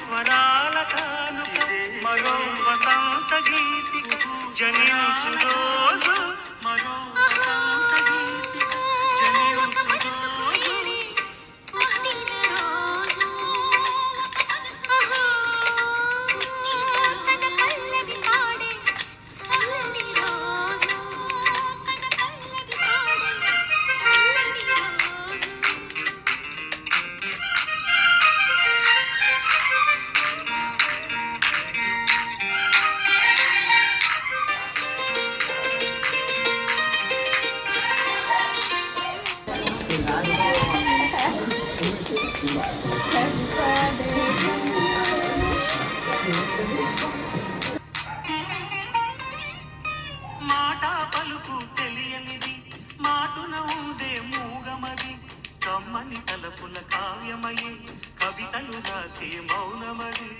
స్వరాల కానుక మరో వసంత గీతి జనించు రోజు మరో వసంత గీతి జనించు రోజు మాట పలుకు తెలియనిది మాటున ఉండే మూగమది కమ్మని తలపుల కావ్యమయ్యే కవితలు రాసే మౌనమది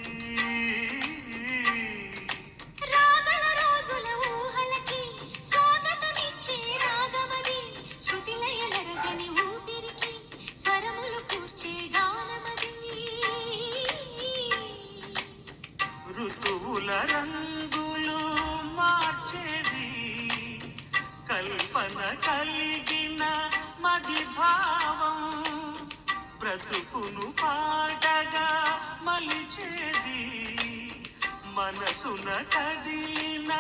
ఋతువుల రంగులు మార్చేది కల్పన కలిగిన మది భావం బ్రతుకును పాటగా మలిచేది మనసున కదిలిన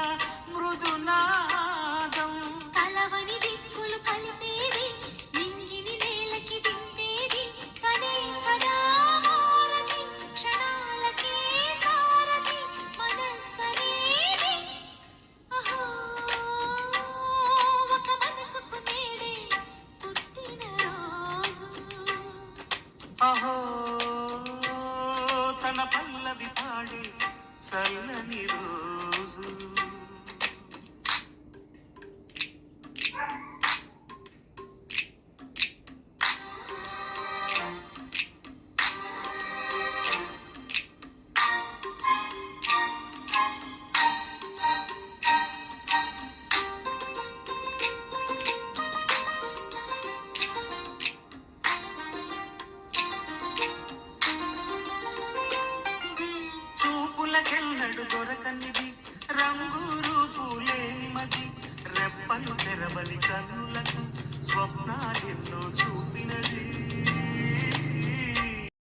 మృదునాదం తలవని దిక్కులు కలిపేది నింగిని నేలకి దింపేది తనే కదా మారది క్షణాలకే సారది మనస్సనేది అహో ఒక మనసుకు నేడే పుట్టిన రోజు అహో తన పల్లవి పాడే చల్లని రోజు చూపులకెన్నడు దొరకనిది రంగు రూపు లేని మది రెప్పలు తెరవని కన్నులకు స్వప్నాలెన్నో చూపినది